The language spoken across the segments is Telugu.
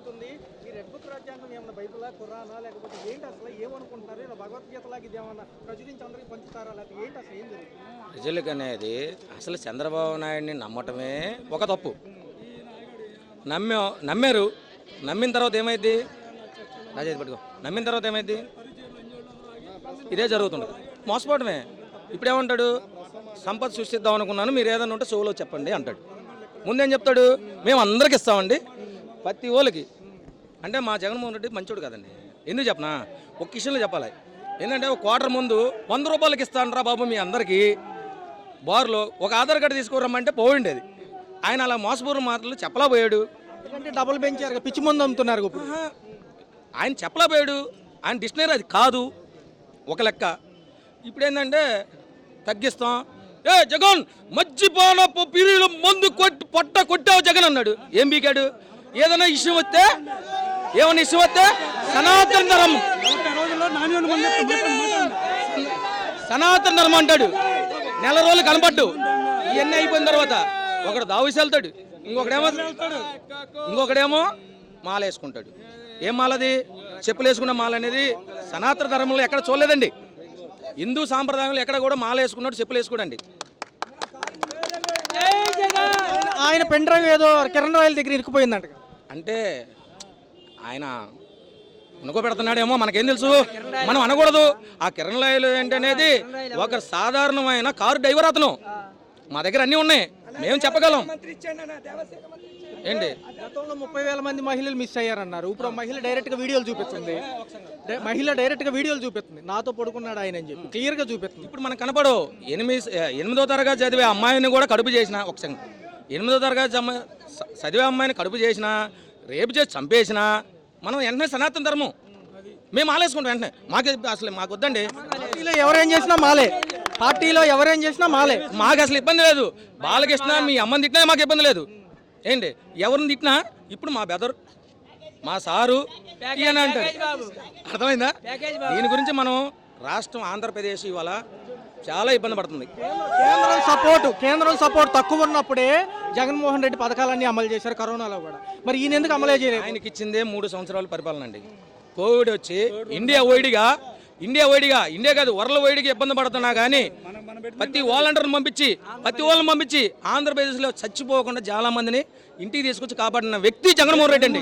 అవుతుంది. ఈ రెడ్ బుక్ రాజ్యాంగం ఏమన్నా బైబిలా, ఖురానా లేకపోతే ఏంటి అసలు ఏమనుకుంటున్నారు? ఇలా భగవద్గీతలాగా ఇది ఏమన్నా ప్రచురించి అందరికి పంచుతారా లేకపోతే ఏంటి అసలు ఏం జరుగుతుంది? ప్రజలకు అనేది అసలు చంద్రబాబు నాయుడిని నమ్మటమే ఒక తప్పు. నమ్మారు. నమ్మిన తర్వాత ఏమైంది? రాజేది పట్టుకో. నమ్మిన తర్వాత ఏమైంది? ఇదే జరుగుతుండదు, మోసపోవడమే. ఇప్పుడేమంటాడు? సంపద సృష్టిద్దాం అనుకున్నాను, మీరు ఏదైనా ఉంటే షోలో చెప్పండి అంటాడు. ముందేం చెప్తాడు? మేము అందరికి ఇస్తామండి, ప్రతి ఓళ్ళకి. అంటే మా జగన్మోహన్ రెడ్డి మంచోడు కదండి. ఎందుకు చెప్పనా? ఒక విషయంలో చెప్పాలి. ఏంటంటే ఒక క్వార్టర్ ముందు 100 రూపాయలకి ఇస్తానరా బాబు మీ అందరికీ బార్లో ఒక ఆధార్ కార్డు తీసుకురమ్మంటే పోయిండేది. ఆయన అలా మోసపూర్వ మాటలు చెప్పలా పోయాడు. ఎందుకంటే డబుల్ పెంచారు, పిచ్చి మందు అమ్ముతున్నారు ఇప్పుడు. ఆయన చెప్పలా పోయాడు. ఆయన డిక్షనరీ అది కాదు ఒక లెక్క. ఇప్పుడు ఏంటంటే తగ్గిస్తాం. జగన్ మజ్జిపానపు పీరియడ్లో మందు కొట్టావు జగన్ అన్నాడు. ఏం బీకాడు? ఏదైనా ఇష్యూ వస్తే సనాతన ధర్మం అంటాడు. నెల రోజులు కనపడ్డు. ఇవన్నీ అయిపోయిన తర్వాత ఒకడు దావిసి వెళ్తాడు, ఇంకొకడేమో మాల వేసుకుంటాడు. ఏం మాలది? చెప్పులు వేసుకున్న మాల అనేది సనాతన ధర్మంలో ఎక్కడ చూడలేదండి. హిందూ సాంప్రదాయంలో ఎక్కడ కూడా మాల వేసుకున్నాడు, చెప్పులు వేసుకోడండి. ఆయన పెన్ డ్రైవ్ ఏదో కిరణ్ రాయల దగ్గర ఇరుక్కుపోయిందంట. అంటే ఆయన ఉనుకో పెడుతున్నాడేమో, మనకేం తెలుసు? మనం అనకూడదు. ఆ కిరణ్ రాయలు ఏంటనేది ఒక సాధారణమైన కారు డ్రైవర్ అతను. మా దగ్గర అన్నీ ఉన్నాయి, మేము చెప్పగలం. ఏంటి? గతంలో 30,000 మంది మహిళలు మిస్ అయ్యారన్నారు. ఇప్పుడు మహిళ డైరెక్ట్గా వీడియోలు చూపిస్తుంది. నాతో పడుకున్నాడు ఆయన అని చెప్పి క్లియర్గా చూపిస్తుంది. ఇప్పుడు మనకు కనపడవు. 8వ తరగతి చదివే అమ్మాయిని కూడా కడుపు చేసిన, ఒక సెకండ్, 8వ తరగతి చదివే అమ్మాయిని కడుపు చేసిన, రేపు చేసి చంపేసిన మనం వెంటనే సనాతన ధర్మం మేము ఆలేసుకుంటాం వెంటనే. మాకు వద్దండి. పార్టీలో ఎవరేం చేసినా మాలే. మాకు అసలు ఇబ్బంది లేదు. బాలకృష్ణ మీ అమ్మని తిట్టినా మాకు ఇబ్బంది లేదు. ఏంటి? ఎవరిని తిట్టినా ఇప్పుడు మా బెదర్, మా సారు అని అంటారు. అర్థమైందా? దీని గురించి మనం రాష్ట్రం ఆంధ్రప్రదేశ్ ఇవాళ చాలా ఇబ్బంది పడుతుంది. కేంద్రం సపోర్ట్ తక్కువ ఉన్నప్పుడే జగన్మోహన్ రెడ్డి పథకాలన్నీ అమలు చేశారు, కరోనాలో కూడా. మరి ఈయన ఎందుకు అమలు చేయలేదు? ఆయనకి ఇచ్చిందే 3 సంవత్సరాల పరిపాలన అండి. కోవిడ్ వచ్చి ఇండియా ఇండియా కాదు వరల్డ్ వైడ్గా ఇబ్బంది పడుతున్నా కానీ ప్రతి వాళ్ళని పంపించి ఆంధ్రప్రదేశ్లో చచ్చిపోకుండా చాలా మందిని ఇంటికి తీసుకొచ్చి కాపాడిన వ్యక్తి జగన్మోహన్ రెడ్డి అండి.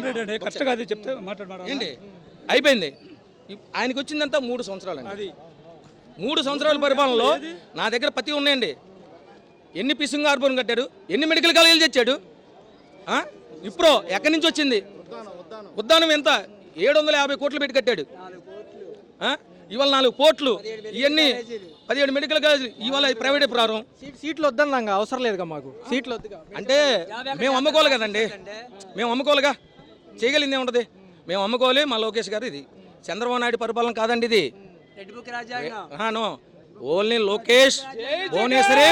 ఏంటి అయిపోయింది? ఆయనకి వచ్చిందంతా 3 సంవత్సరాలు అండి. 3 సంవత్సరాల పరిపాలనలో నా దగ్గర ప్రతి ఉన్నాయండి. ఎన్ని ఫిషింగ్ హార్బర్ కట్టాడు, ఎన్ని మెడికల్ కాలేజీలు తెచ్చాడు. ఇప్పుడు ఎక్కడి నుంచి వచ్చింది? ఉద్దానం ఎంత? 750 కోట్లు పెట్టి కట్టాడు. ఇవాళ 4 పోర్ట్లు, ఇవన్నీ 17 మెడికల్ కాలేజీలు. ఇవాళ ప్రైవేట్ ప్రారం. సీట్లు వద్దన్నాగా, అవసరం లేదుగా మాకు సీట్లు వద్దుగా. అంటే మేము అమ్ముకోవాలి కదండి. మేము అమ్ముకోవాలిగా, చేయగలిగింది ఏముంటుంది? మేము అమ్ముకోవాలి. మా లోకేష్ గారు ఇది చంద్రబాబు నాయుడు పరిపాలన కాదండి. ఇది నో, ఓన్లీ లోకేష్ భువనేశ్వరి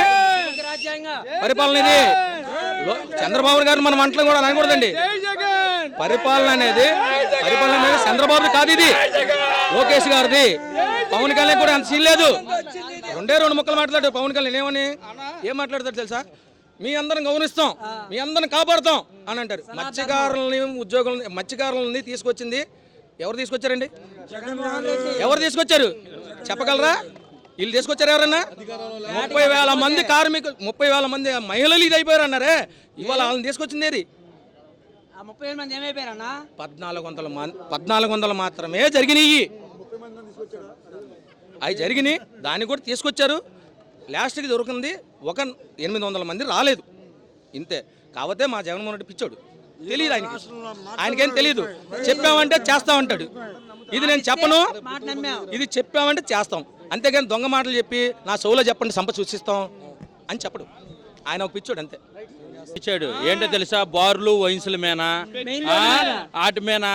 పరిపాలన. ఇది చంద్రబాబు గారు మన మంటలు కూడా అనకూడదండి. పరిపాలన అనేది చంద్రబాబు కాదు, ఇది లోకేష్ గారిది. పవన్ కళ్యాణ్ కూడా అంత సీన్ లేదు. 2 ముక్కలు మాట్లాడాడు పవన్ కళ్యాణ్. ఏం మాట్లాడతాడు తెలుసా? మీ అందరం గౌరవిస్తాం, మీ అందరం కాపాడుతాం అని అంటారు. మత్స్యకారులని తీసుకొచ్చింది ఎవరు తీసుకొచ్చారండి? ఎవరు తీసుకొచ్చారు చెప్పగలరా? వీళ్ళు తీసుకొచ్చారు ఎవరన్నా? 30,000 మంది కార్మికులు, 30,000 మంది మహిళలు ఇది అయిపోయారు అన్నారే. ఇవాళ వాళ్ళని తీసుకొచ్చింది ఏది? 1400 మాత్రమే జరిగినాయి. అవి జరిగినాయి, దాన్ని కూడా తీసుకొచ్చారు. లాస్ట్కి దొరికింది ఒక 800 మంది రాలేదు. ఇంతే. కాకపోతే మా జగన్మోహన్ రెడ్డి పిచ్చోడు, తెలియదు ఆయనకేం తెలియదు. చెప్పామంటే చేస్తామంటాడు. ఇది నేను చెప్పను, ఇది చెప్పామంటే చేస్తాం. అంతేగాని దొంగ మాటలు చెప్పి నా సోలో చెప్పండి సంపద సృష్టిస్తాం అని చెప్పడు. ఆయన ఒక పిచ్చోడు అంతే. ఇచ్చాడు ఏంటో తెలుసా? బార్లు వైన్సుల మేనా, ఆటి మేనా,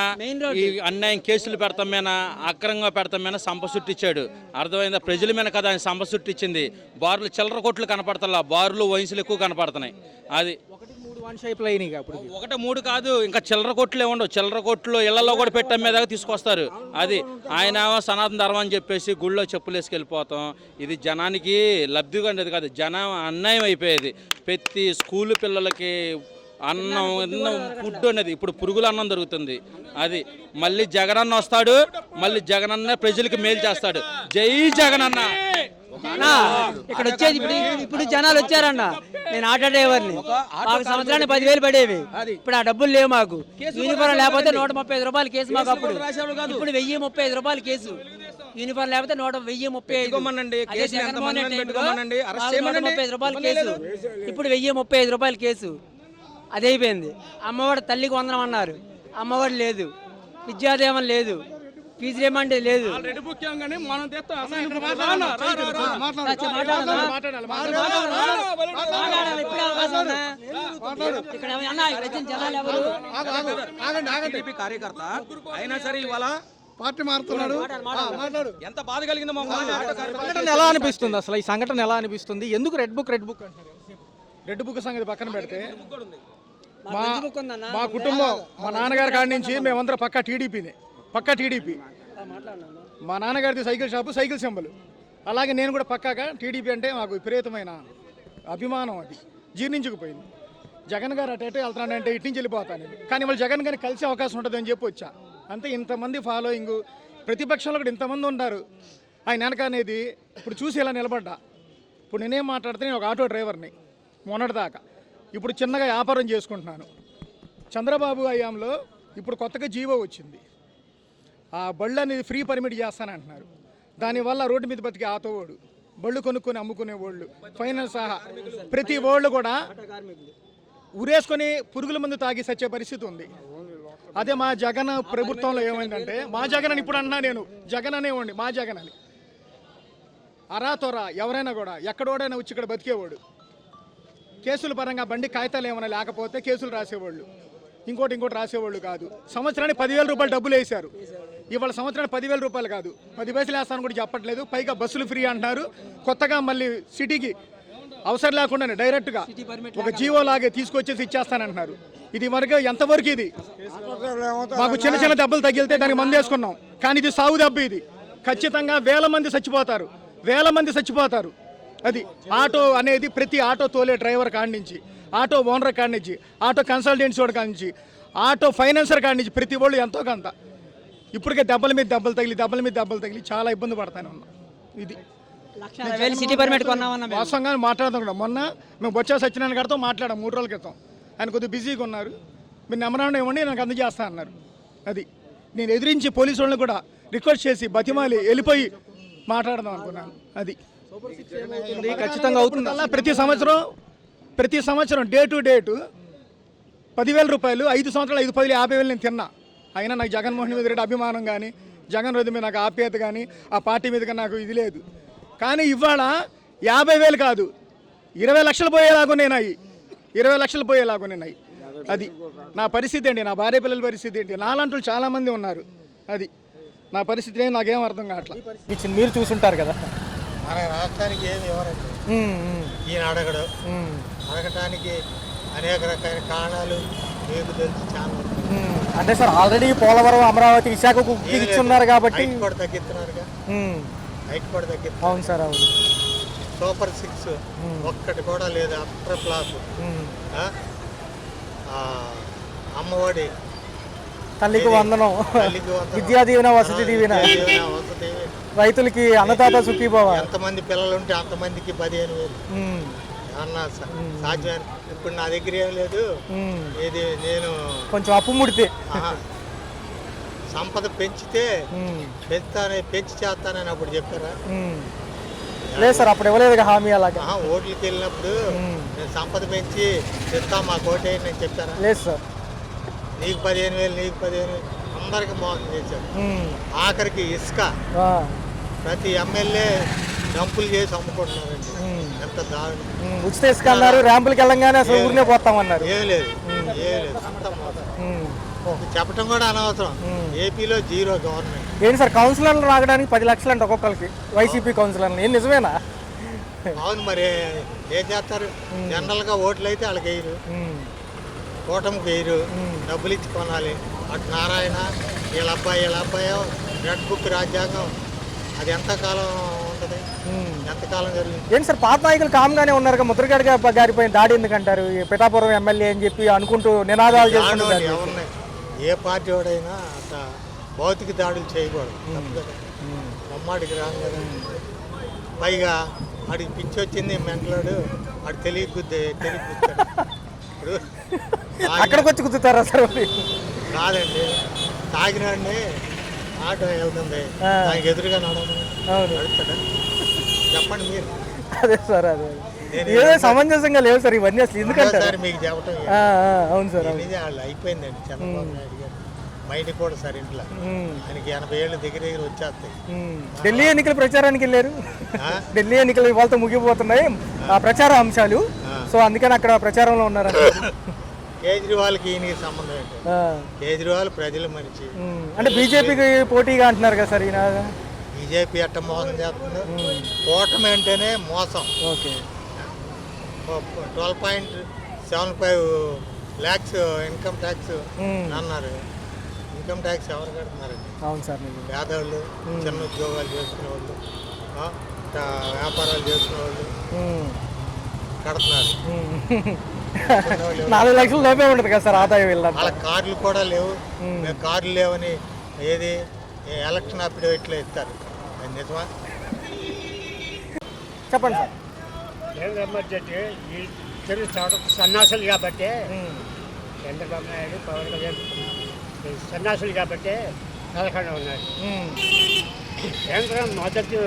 ఈ అన్యాయం కేసులు పెడతాం మేనా, అక్రమంగా పెడతాం మేనా సంప చుట్టిచ్చాడు. అర్థమైందా? ప్రజల మీద కదా ఆయన సంప చుట్టిచ్చింది. బార్లు చిల్లర కొట్లు కనపడతా, బార్లు వైన్సులు ఎక్కువ కనపడుతున్నాయి. అది 1-3 కాదు, ఇంకా చిల్లర కొట్లు ఏముండవు. చిల్లర కొట్లు ఇళ్లలో కూడా పెట్టాం మీద తీసుకొస్తారు. అది ఆయన సనాతన ధర్మం అని చెప్పేసి గుళ్ళో చెప్పులు వేసుకెళ్ళిపోతాం. ఇది జనానికి లబ్ధిగా ఉండేది కాదు, జనం అన్యాయం అయిపోయేది. ప్రతి స్కూల్ పిల్లలకి అన్నం ఫుడ్ అనేది ఇప్పుడు పురుగుల అన్నం దొరుకుతుంది. అది మళ్ళీ జగనన్న వస్తాడు, మళ్ళీ జగనన్న ప్రజలకు మేలు చేస్తాడు. జై జగనన్న. ఇక్కడ వచ్చేది ఇప్పుడు జనాలు వచ్చారన్న. నేను ఆటో డ్రైవర్ని, మాకు సంవత్సరానికి 10,000 పడేవి. ఇప్పుడు ఆ డబ్బులు లేవు మాకు. యూనిఫామ్ లేకపోతే 135 రూపాయలు కేసు మాకు. అప్పుడు ఇప్పుడు 1035 రూపాయలు కేసు. యూనిఫామ్ లేకపోతే 135 రూపాయలు కేసు. ఇప్పుడు 1035 రూపాయలు కేసు. అదైపోయింది. అమ్మఒడి తల్లికి వందనం అన్నారు, అమ్మఒడి లేదు. విద్యాదేవం లేదు, ఫీజు రిమాండ్ లేదు. కార్యకర్త అయినా సరే ఇవాళ పార్టీ మారుతున్నాడు. ఎంత బాధ కలిగిందో సంఘటన ఎలా అనిపిస్తుంది అసలు? ఈ సంఘటన ఎలా అనిపిస్తుంది? ఎందుకు రెడ్ బుక్ అంటారు? రెడ్ బుక్ సంగతి పక్కన పెడితే మా కుటుంబం, మా నాన్నగారి కాడి నుంచి మేమందరం పక్కా టీడీపీ. మా నాన్నగారిది సైకిల్ షాపు, సైకిల్ సింబల్. అలాగే నేను కూడా పక్కాగా టీడీపీ అంటే మాకు విపరీతమైన అభిమానం. అది జీర్ణించుకుపోయింది. జగన్ గారు అటు వెళ్తున్నాడంటే ఇటు నుంచి వెళ్ళిపోతాను. కానీ వాళ్ళు జగన్ గారిని కలిసే అవకాశం ఉంటుంది అని చెప్పి వచ్చా. అంతే. ఇంతమంది ఫాలోయింగ్, ప్రతిపక్షంలో కూడా ఇంతమంది ఉన్నారు ఆయన వెనక అనేది. ఇప్పుడు చూసి ఇలా నిలబడ్డా. ఇప్పుడు నేనేం మాట్లాడితే, నేను ఒక ఆటో డ్రైవర్ని మొన్నటిదాకా. ఇప్పుడు చిన్నగా వ్యాపారం చేసుకుంటున్నాను. చంద్రబాబు హయాంలో ఇప్పుడు కొత్తగా జీవో వచ్చింది. ఆ బళ్ళు అనేది ఫ్రీ పర్మిట్ చేస్తానంటున్నారు. దానివల్ల రోడ్డు మీద బతికే ఆటోవాడు, బళ్ళు కొనుక్కొని అమ్ముకునే వాళ్ళు, ఫైనాన్స్ సహా ప్రతి వాళ్ళు కూడా ఉరేసుకొని పురుగుల మందు తాగి సచ్చే పరిస్థితి ఉంది. అదే మా జగన్ ప్రభుత్వంలో ఏమైందంటే, మా జగన్ అని ఇప్పుడు అన్నా, నేను జగన్ అనేవాడిని, మా జగన్ అని. అరాతొరా ఎవరైనా కూడా ఎక్కడోడైనా వచ్చి ఇక్కడ బతికేవాడు. కేసుల పరంగా బండి కాగితాలు ఏమైనా లేకపోతే కేసులు రాసేవాళ్ళు, ఇంకోటి రాసేవాళ్ళు కాదు. సంవత్సరానికి 10,000 రూపాయలు డబ్బులు వేశారు. ఇవాళ సంవత్సరానికి 10,000 రూపాయలు కాదు, 10 పైసలు వేస్తాను కూడా చెప్పట్లేదు. పైగా బస్సులు ఫ్రీ అంటున్నారు. కొత్తగా మళ్ళీ సిటీకి అవసరం లేకుండానే డైరెక్ట్గా ఒక జీవో లాగే తీసుకొచ్చేసి ఇచ్చేస్తానంటున్నారు. ఇది వరకు ఎంతవరకు? ఇది మాకు చిన్న దెబ్బలు తగిలితే దానికి మందు వేసుకున్నాం. కానీ ఇది సాగు దెబ్బ. ఇది ఖచ్చితంగా వేల మంది చచ్చిపోతారు. అది ఆటో అనేది ప్రతి ఆటో తోలే డ్రైవర్ కాడి నుంచి, ఆటో ఓనర్ కాడి నుంచి, ఆటో కన్సల్టెన్సీ వాడి కాడి నుంచి, ఆటో ఫైనాన్సర్ కాడి నుంచి ప్రతి వాళ్ళు ఎంతో కొంత ఇప్పటికే దెబ్బల మీద దెబ్బలు తగిలి చాలా ఇబ్బంది పడతానే ఉన్నాం. ఇది సిటీ పర్మిట్ కొన్నామన్నా వాస్తవంగానే మాట్లాడుతున్నాం. మొన్న మేము బొత్స సత్యనారాయణ గారితో మాట్లాడాం 3 రోజుల క్రితం. ఆయన కొద్దిగా బిజీగా ఉన్నారు. మీరు నెంబర్ ఇవ్వండి, నాకు అందజేస్తా అన్నారు. అది నేను ఎదిరించి పోలీసు వాళ్ళని కూడా రిక్వెస్ట్ చేసి బతిమాలి వెళ్ళిపోయి మాట్లాడదాం అనుకున్నాను. అది ఖచ్చితంగా అవుతుంది. అలా ప్రతి సంవత్సరం డే టు డేటు 10,000 రూపాయలు, 5 సంవత్సరాలు 5 10 50,000 నేను తిన్నా. అయినా నాకు జగన్మోహన్ రెడ్డి అభిమానం కానీ, జగన్ రెడ్డి మీద నాకు ఆప్యాయత కానీ, ఆ పార్టీ మీద నాకు ఇది లేదు. కానీ ఇవాళ 50,000 కాదు, 20 లక్షలు పోయేలాగున్నాయి. 20 లక్షలు పోయేలాగున్నాయి. అది నా పరిస్థితి అండి, నా భార్య పిల్లల పరిస్థితి ఏంటి. నాలాంటి చాలామంది ఉన్నారు. అది నా పరిస్థితి నాకేం అర్థం కావట్లేదు. మీరు చూసుంటారు కదా. మన రాష్ట్రానికి ఏమి ఇవ్వరండి. ఈయన అడగటానికి అనేక రకాల కారణాలు మీకు తెలిసి చాలా. అంటే సార్ ఆల్రెడీ పోలవరం, అమరావతి, విశాఖకు ఇస్తున్నారు కాబట్టి కూడా తగ్గిస్తున్నారుగా. అవును సార్, అవును. సూపర్ 6 ఒక్కటి కూడా లేదు. అప్టర్ క్లాస్, అమ్మఒడి, తల్లికి వందనం, విద్యా దీవెన, వసతి దీవెన, రైతులకి అన్నదాత సుఖీభవ. ఎంతమంది పిల్లలు ఉంటే అంతమందికి 15,000 అన్నా సాధ్యం. ఇప్పుడు నా దగ్గర ఏం లేదు. ఇది నేను కొంచెం అప్పు ముడితే సంపద పెంచి చేస్తానని అప్పుడు చెప్పారా? లేదు సార్, అప్పుడు ఇవ్వలేదు హామీ. అలాగే ఓట్లకి వెళ్ళినప్పుడు నేను సంపద పెంచి చెప్తా మా కోటే నేను చెప్పారా? లేదు సార్. నీకు 15,000 అందరికి మోసం చేశారు. ఆఖరికి ఇసుక ప్రతి ఎమ్మెల్యే డంపులు చేసి అమ్ముకుంటున్నారండి. ఎంత దారుణం. ఉచిత ఇసుక అన్నారు, ర్యాంపులకి వెళ్ళంగానే అసలు ఊరినే పోతామన్నారు. ఏం లేదు అంతా మోసం. చెప్పడం కూడా అనవసరం. ఏపీలో 0 గవర్నమెంట్. ఏంటి సార్, కౌన్సిలర్లు రావడానికి 10 లక్షలు అంట ఒక్కొక్కరికి, వైసీపీ కౌన్సిలర్లు. ఏం నిజమేనా? అవును, మరి ఏం చేస్తారు? జనరల్గా ఓట్లు అయితే వాళ్ళకి వేయరు, కూటమికి వేయరు, డబ్బులు ఇచ్చి కొనాలి. అటు నారాయణ వీళ్ళ అబ్బాయి రెడ్ బుక్ రాజ్యాంగం అది ఎంతకాలం ఉంటుంది ఎంతకాలం జరుగుతుంది. ఏంటి సార్ పాత నాయకులు కామ్గానే ఉన్నారు, ముద్రగడ గారిపైన దాడి ఎందుకంటారు? ఈ పిఠాపురం ఎమ్మెల్యే అని చెప్పి అనుకుంటూ నినాదాలు చేస్తున్నారు. ఎవరిని ఏ పార్టీ వాడైనా అంత భౌతిక దాడులు చేయకూడదు, తప్పు కదా. బొమ్మాడికి రాను కదా. పైగా ఆడికి పిచ్చి వచ్చింది మెంటలాడు, ఆడు తెలియకుద్ది ఇప్పుడు అక్కడికి వచ్చి కుదుతారా సార్? కాదండి, తాగినాడిని ఆటో వెళ్తుంది, దానికి ఎదురుగా నడుస్తాడా? చెప్పండి మీరు. అదే సార్, అదే ఏదో సమంజసంగా లేవు సార్ ఇవన్నీ అసలు ఎందుకంటే సార్ మీకు చెప్పటం అవును సార్. వాళ్ళు అయిపోయిందండి. చంద్రబాబు నాయుడు గారు మైండ్ కూడా సార్ ఇంట్లో ఆయనకి 80 ఏళ్ళు దగ్గర వచ్చేస్తాయి. ఢిల్లీ ఎన్నికల ప్రచారానికి వెళ్ళారు. ఢిల్లీ ఎన్నికలు ఇవాళతో ముగిపోతున్నాయి ఆ ప్రచార అంశాలు, సో అందుకని అక్కడ ప్రచారంలో ఉన్నారు. కేజ్రీవాల్కి ఈయనకి సంబంధం ఏంటి? కేజ్రీవాల్ ప్రజల మనిషి, అంటే బీజేపీకి పోటీగా అంటున్నారు కదా సార్ ఈయన. బీజేపీ ఎట్ట మోసం చేస్తుందో, కూటమి అంటేనే మోసం. ఓకే, 12.75 lakhs ఇన్కమ్ ట్యాక్స్ అన్నారు. ఇన్కమ్ ట్యాక్స్ ఎవరు కడుతున్నారండి? అవును సార్. పేదవాళ్ళు, చిన్న ఉద్యోగాలు చేసుకునే వాళ్ళు, వ్యాపారాలు చేసుకునే వాళ్ళు కడుతున్నారు. 4 లక్షల లోపే ఉంటుంది కదా సార్ ఆదాయం వెళ్ళాలి. వాళ్ళ కార్లు కూడా లేవు. మేము కార్లు లేవని ఏది ఎలక్షన్ అఫిడవిట్లో ఇస్తారు, అది నిజమా? చెప్పండి సార్. కేంద్ర బడ్జెట్ ఈ తెలుగు సన్నాసులు కాబట్టి చంద్రబాబు నాయుడు, పవన్ కళ్యాణ్ సన్నాసులు కాబట్టి పథకంగా ఉన్నారు. కేంద్రం మద్దతు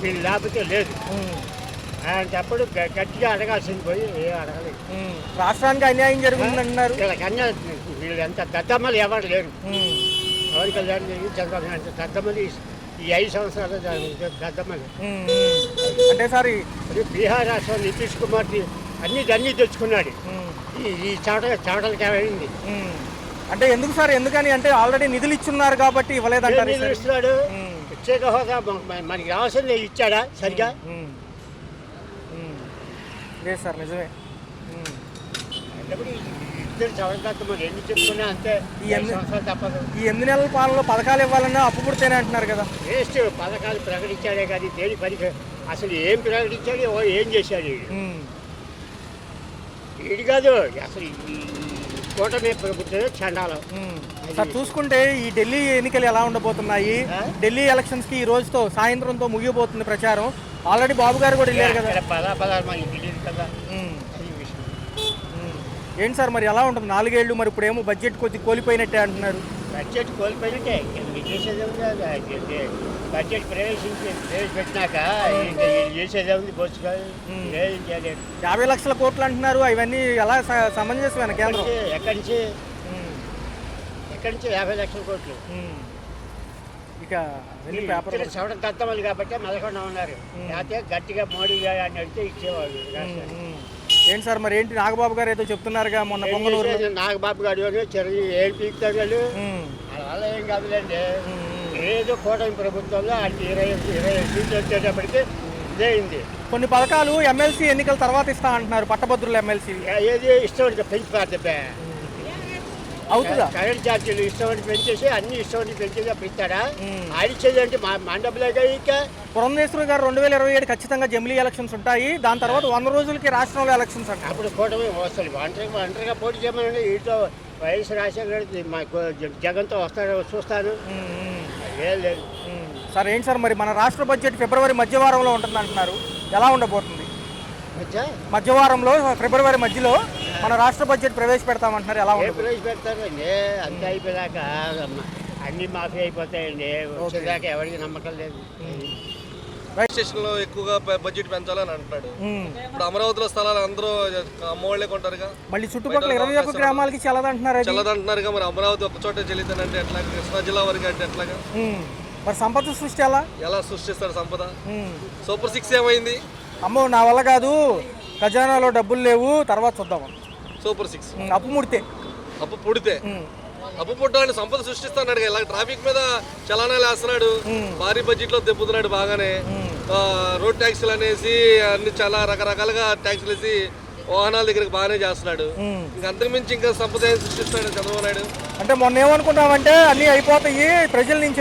వీళ్ళు లేకపోతే లేదు. అలాంటప్పుడు గట్టిగా అడగాల్సింది పోయి అడగలేదు. రాష్ట్రానికి అన్యాయం జరుగుతుందంటున్నారు. వీళ్ళకన్నా వీళ్ళు ఎంత దద్దమ్మలు ఎవరు లేరు. పవన్ కళ్యాణ్ చంద్రబాబు నాయుడు దద్దమ్మలు ఈ 5 సంవత్సరాలు దద్దమ్మలు. అంటే సార్ బీహార్ రాష్ట్రం నితీష్ కుమార్ అన్ని తెచ్చుకున్నాడు. ఈ చావటలకి అయింది. అంటే ఎందుకు సార్? ఎందుకని అంటే ఆల్రెడీ నిధులు ఇచ్చున్నారు కాబట్టి ఇవ్వలేదంటారు. నిధులు ఇస్తున్నాడు, ప్రత్యేక హోదా మనకి రావాల్సిందే ఇచ్చాడా సరిగా? లేదు సార్, నిజమే. ఇద్దరు చవరదాకా మరి ఎన్ని చెప్పుకున్నా అంతే. ఈ 5 సంవత్సరాలు తప్పదు. ఈ 8 నెలల పాలనలో పథకాలు ఇవ్వాలన్నా అప్పు పుడితేనే అంటున్నారు కదా. వేస్ట్ పథకాలు ప్రకటించాడే కానీ దేని పనికి అసలు ఏం ప్రకటించాడు, ఏం చేశాడు వీడు కాదు. అసలు ఈ కూటమి ప్రభుత్వమే చండాలం. సార్ చూసుకుంటే ఈ ఢిల్లీ ఎన్నికలు ఎలా ఉండబోతున్నాయి? ఢిల్లీ ఎలక్షన్స్ కి ఈ రోజుతో సాయంత్రంతో ముగియబోతుంది ప్రచారం. ఆల్రెడీ బాబు గారు కూడా వెళ్ళారు కదా. పదాలు మనకి తెలియదు కదా. ఏంటి సార్ మరి ఎలా ఉంటుంది? 4 ఏళ్ళు మరి ఇప్పుడు ఏమో బడ్జెట్ కొద్ది కోల్పోయినట్టే అంటున్నారు. బడ్జెట్ కోల్పోయినట్టే చేసేదే. బడ్జెట్ ప్రవేశపెట్టినాక చేసేదే ఉంది. బొచ్చుగా 50 లక్షల కోట్లు అంటున్నారు. అవన్నీ ఎలా సమంజసమైన కేంద్రం? ఎక్కడి నుంచి 50 లక్షల కోట్లు? ఇక పేపర్ చవడం తత్తమలు కాబట్టి మదకుండా ఉన్నారు. లేకపోతే గట్టిగా మోడీ గారు అని అడిగితే ఇచ్చేవాళ్ళు. ఏంటి సార్ మరి ఏంటి నాగబాబు గారు ఏదో చెప్తున్నారుగా మొన్న పొంగనూరు. నాగబాబు గారు ఏం పీకుతారు వాళ్ళు, అలా ఏం కాదులేండి. ఏదో కూటమి ప్రభుత్వంలో అంటే 20 సీట్లు వచ్చేటప్పటికి ఇదే అయింది. కొన్ని పథకాలు ఎమ్మెల్సీ ఎన్నికల తర్వాత ఇస్తా అంటున్నారు, పట్టభద్రుల ఎమ్మెల్సీ. ఏది ఇష్టం పెంచి పార్టీ అవుతుందా? కరెంట్ ఛార్జీలు ఇష్టం పెంచేసి అన్ని ఇష్టం పెంచేసి అప్పుడు ఇస్తాడా? ఆడిచ్చేది అంటే మా డబ్బులేగా. ఇంకా పురంధేశ్వరి గారు 2027 ఖచ్చితంగా జమిలీ ఎలక్షన్స్ ఉంటాయి. దాని తర్వాత 100 రోజులకి రాష్ట్రంలో ఎలక్షన్స్ అంటారు. అప్పుడు కూటమి వస్తుంది. ఒంటరిగా పోటీ చేయమని వీటిలో వైఎస్ రాజశేఖర మాకు జగన్తో వస్తాడు చూస్తాను. ఏం లేదు సార్. ఏంటి సార్ మరి మన రాష్ట్ర బడ్జెట్ ఫిబ్రవరి మధ్యవారంలో ఉంటుంది అంటున్నారు, ఎలా ఉండబోతుంది? మధ్యవారంలో ఫిబ్రవరి మధ్యలో మన రాష్ట్ర బడ్జెట్ ప్రవేశపెడతామంటున్నారు, ఎలా ఉంటుంది? ప్రవేశపెడతారండి అంతే అయిపోయాక అన్ని మాఫీ అయిపోతాయండి. వచ్చేదాకా ఎవరికి నమ్మకం లేదు. స్టేషన్లో ఎక్కువగా బడ్జెట్ పెంచాలని అంటున్నాడు. ఇప్పుడు అమరావతిలో స్థలాలు అందరూ అమ్మవాళ్లే కొంటారుగా. మళ్ళీ చుట్టుపక్కల 21 గ్రామాలకి చల్లదంటున్నారుగా. మరి అమరావతి ఒక చోట చెల్లిద్దానంటే ఎట్లా? కృష్ణా జిల్లా వరకు అంటే ఎట్లాగా? మరి సంపద సృష్టి ఎలా సృష్టిస్తారు సంపద? సూపర్ 6 ఏమైంది? అమ్మో నా వల్ల కాదు, ఖజానాలో డబ్బులు లేవు, తర్వాత చూద్దాం. సూపర్ 6 అప్పు ముడితే అప్పు పుడితే అప్పు పుట్టాలని సంపద సృష్టిస్తున్నాడు. ఇలా ట్రాఫిక్ మీద చలానాలు వేస్తున్నాడు, భారీ బడ్జెట్ లో దెబ్బతున్నాడు బాగానే. రోడ్ ట్యాక్సీలు అనేసి అన్ని చాలా రకరకాలుగా ట్యాక్సీలు వేసి వాహనాల దగ్గరికి బాగానే చేస్తున్నాడు. ఇంకా అంతకుమించి ఇంకా సంపద ఏం సృష్టిస్తాడు చంద్రబాబు నాయుడు? అంటే మొన్న ఏమనుకున్నామంటే అన్నీ అయిపోతాయి, ప్రజలు నేను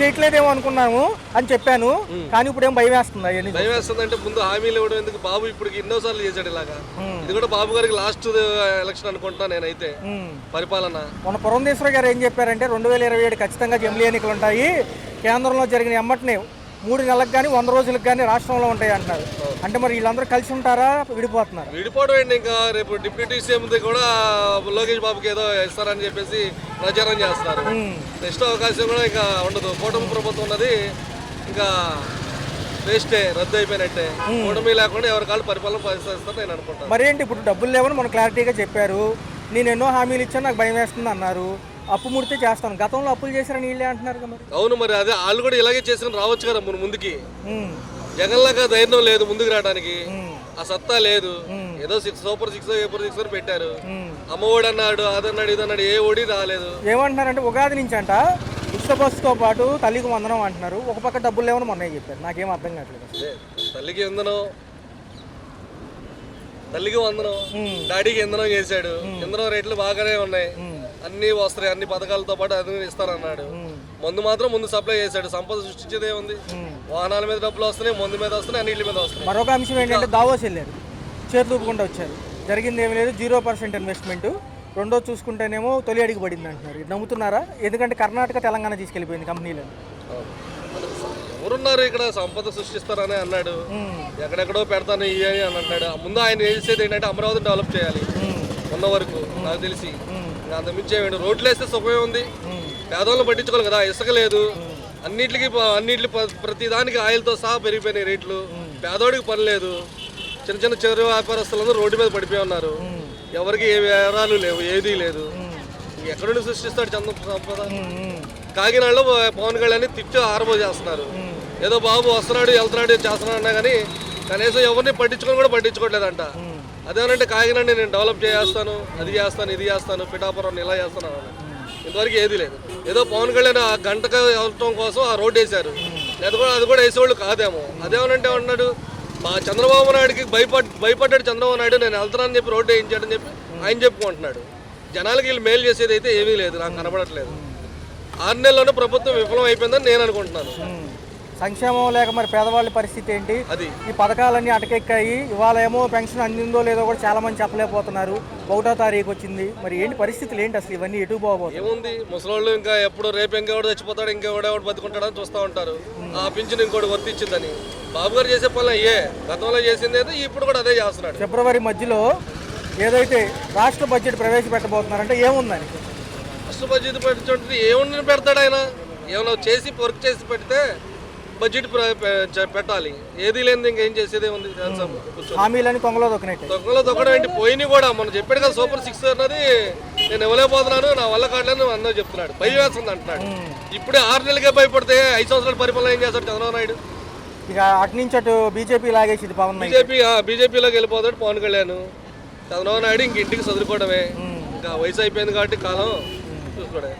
చేయట్లేదేమో అనుకున్నాము అని చెప్పాను. కానీ ఇప్పుడు ఏం భయం వేస్తుంది. అవన్నీ భయం వేస్తుంది అంటే ముందు హామీలు ఇవ్వడం ఎందుకు? బాబు ఇప్పుడు ఎన్నోసార్లు చేశాడు ఇలాగా. ఇది కూడా బాబు గారికి లాస్ట్ ఎలక్షన్ అనుకుంటా నేనైతే పరిపాలన. మన పురంధేశ్వర గారు ఏం చెప్పారంటే 2027 ఖచ్చితంగా జమిలీ ఎన్నికలు ఉంటాయి, కేంద్రంలో జరిగిన ఎమ్మటనే 3 నెలలకు కానీ 100 రోజులకు కానీ రాష్ట్రంలో ఉంటాయి అంటున్నారు. అంటే మరి వీళ్ళందరూ కలిసి ఉంటారా, విడిపోతున్నారు? విడిపోవడం ఏంటి? ఇంకా రేపు డిప్యూటీ సీఎం కూడా లోకేష్ బాబుకి ఏదో ఇస్తారని చెప్పేసి ప్రచారం చేస్తారు. నెక్స్ట్ అవకాశం కూడా ఇంకా ఉండదు. కూటమి ప్రభుత్వం ఉన్నది ఇంకా వేస్టే, రద్దు అయిపోయినట్టే. కూటమి లేకుండా ఎవరి కాళ్ళు పరిపాలన పరిస్థిస్తారు నేను అనుకుంటాను. మరేంటి ఇప్పుడు డబ్బులు లేవని మనం క్లారిటీగా చెప్పారు. నేను ఎన్నో హామీలు ఇచ్చాను, నాకు భయం వేస్తుంది అన్నారు. అప్పు ముడితే చేస్తాను. గతంలో అప్పులు చేశారని వీళ్ళే అంటున్నారు కదా. మరి అవును, మరి అదే వాళ్ళు కూడా ఇలాగే చేసుకుని రావచ్చు కదా ముందుకి. జగన్ లాగా ధైర్యం లేదు ముందుకు రావడానికి, ఆ సత్తా లేదు. ఏదో సూపర్ 6 పెట్టారు. అమ్మఒడి అన్నాడు, అదన్నాడు, ఇదన్నాడు, ఏ ఓడి రాలేదు. ఏమంటున్నారంటే ఉగాది నుంచి అంట ఉచిత బస్సుతో పాటు తల్లికి వందనం అంటున్నారు. ఒక పక్క డబ్బులు లేవని మొన్న చెప్పారు. నాకేం అర్థం కావట్లేదు. తల్లికి వందనం, డాడీకి ఇంధనం చేశాడు. ఇంధనం రేట్లు బాగానే ఉన్నాయి, అన్ని వస్తాయి, అన్ని పథకాలతో పాటు అది ఇస్తారన్నాడు. మందు మాత్రం ముందు సప్లై చేశాడు. సంపద సృష్టించేదే ఉంది. వాహనాల మీద డబ్బులు వస్తున్నాయి, మందు మీద వస్తున్నాయి, అన్నింటి మీద వస్తున్నాయి. మరొక అంశం ఏంటంటే దావోస్ వెళ్ళారు, చేతులు ఊపుకుంటూ వచ్చారు. జరిగింది ఏమి లేదు, 0% ఇన్వెస్ట్మెంట్. రెండో చూసుకుంటేనేమో తొలి అడిగి పడింది అంటున్నారు. ఇది నమ్ముతున్నారా? ఎందుకంటే కర్ణాటక తెలంగాణ తీసుకెళ్ళిపోయింది కంపెనీలను. ఎవరున్నారు ఇక్కడ సంపద సృష్టిస్తారని అన్నాడు. ఎక్కడెక్కడో పెడతాను ఇవి అని అన్నాడు. ముందు ఆయన చేసేది ఏంటంటే అమరావతిని డెవలప్ చేయాలి. ఉన్న వరకు నాకు తెలిసి అంతమించి రోడ్లు వేస్తే సుఖమే ఉంది. పేదవాళ్ళని పట్టించుకోవాలి కదా. ఇసుక లేదు, అన్నిటికి ప్రతి దానికి ఆయిల్తో సహా పెరిగిపోయినాయి రేట్లు. పేదవాడికి పని లేదు. చిన్న చిరు వ్యాపారస్తులందరూ రోడ్డు మీద పడిపోయి ఉన్నారు. ఎవరికి ఏ వివరాలు లేవు, ఏదీ లేదు. ఎక్కడి నుండి సృష్టిస్తాడు సంపద? కాకినాడలో పవన్ కళ్యాణ్ తిట్టి ఆరబో చేస్తున్నారు. ఏదో బాబు వస్తున్నాడు, వెళ్తున్నాడు, చేస్తున్నాడు అన్నా కానీ కనీసం ఎవరిని పట్టించుకోవట్లేదంట. అదేమంటే కాకినాడ నేను డెవలప్ చేస్తాను, అది చేస్తాను, ఇది చేస్తాను, పిఠాపురం ఇలా చేస్తాను అన్నాడు. ఇంతవరకు ఏది లేదు. ఏదో పవన్ కళ్యాణ్ ఆ గంటకు వెళ్ళటం కోసం ఆ రోడ్డు వేశారు. అది కూడా వేసేవాళ్ళు కాదేమో. అదేమనంటే అన్నాడు, మా చంద్రబాబు నాయుడికి భయపడ్డాడు చంద్రబాబు నాయుడు, నేను వెళ్తానని చెప్పి రోడ్డు వేయించాడని చెప్పి ఆయన చెప్పుకుంటున్నాడు. జనాలకి వీళ్ళు మేలు చేసేది అయితే ఏమీ లేదు, నాకు కనబడట్లేదు. 6 నెలల్లోనే ప్రభుత్వం విఫలం అయిపోయిందని నేను అనుకుంటున్నాను. సంక్షేమం లేక మరి పేదవాళ్ళ పరిస్థితి ఏంటి? అది ఈ పథకాలన్నీ అటకెక్కాయి. ఇవాళ ఏమో పెన్షన్ అందిందో లేదో కూడా చాలా మంది చెప్పలేకపోతున్నారు. 1వ తారీఖు వచ్చింది. మరి ఏంటి పరిస్థితులు ఏంటి అసలు? ఇవన్నీ ఎటు పోబోతుంది? ఏముంది, ముసలోళ్ళు ఇంకా ఎప్పుడు రేపు ఇంకెవడు చచ్చిపోతాడు, ఇంకెవడెవడు బతుకుంటాడని చూస్తూ ఉంటారు. ఆ పింఛన్ ఇంకోటి వర్తించిందని బాబు గారు చేసే పనులు అయ్యే. గతంలో చేసింది అయితే ఇప్పుడు కూడా అదే చేస్తున్నాడు. ఫిబ్రవరి మధ్యలో ఏదైతే రాష్ట్ర బడ్జెట్ ప్రవేశపెట్టబోతున్నారంటే ఏముందని? రాష్ట్ర బడ్జెట్ పెట్టినట్టు ఏముందని పెడతాడు ఆయన? ఏమైనా చేసి వర్క్ చేసి పెడితే బడ్జెట్ పెట్టాలి. ఏది లేని ఇంకేం చేసేదే ఉంది? హామీలని తొంగలో తొక్కడం ఏంటి? పోయినాయి కూడా. మనం చెప్పాడు కదా సూపర్ 6 అన్నది నేను ఇవ్వలేకపోతున్నాను, నా వల్ల కావట్లేదు అందరూ చెప్తున్నాడు. భయం వేస్తుంది అంటున్నాడు. ఇప్పుడే 6 నెలలకే భయపడితే 5 సంవత్సరాల పరిపాలన ఏం చేస్తాడు చంద్రబాబు నాయుడు? ఇక అటు నుంచి అటు బీజేపీ లాగేసింది పవన్. బీజేపీలోకి వెళ్ళిపోతాడు పవన్ కళ్యాణ్. చంద్రబాబు నాయుడు ఇంక ఇంటికి చదువుకోవడమే. ఇంకా వయసు అయిపోయింది కాబట్టి కాలం చూసుకోవడమే.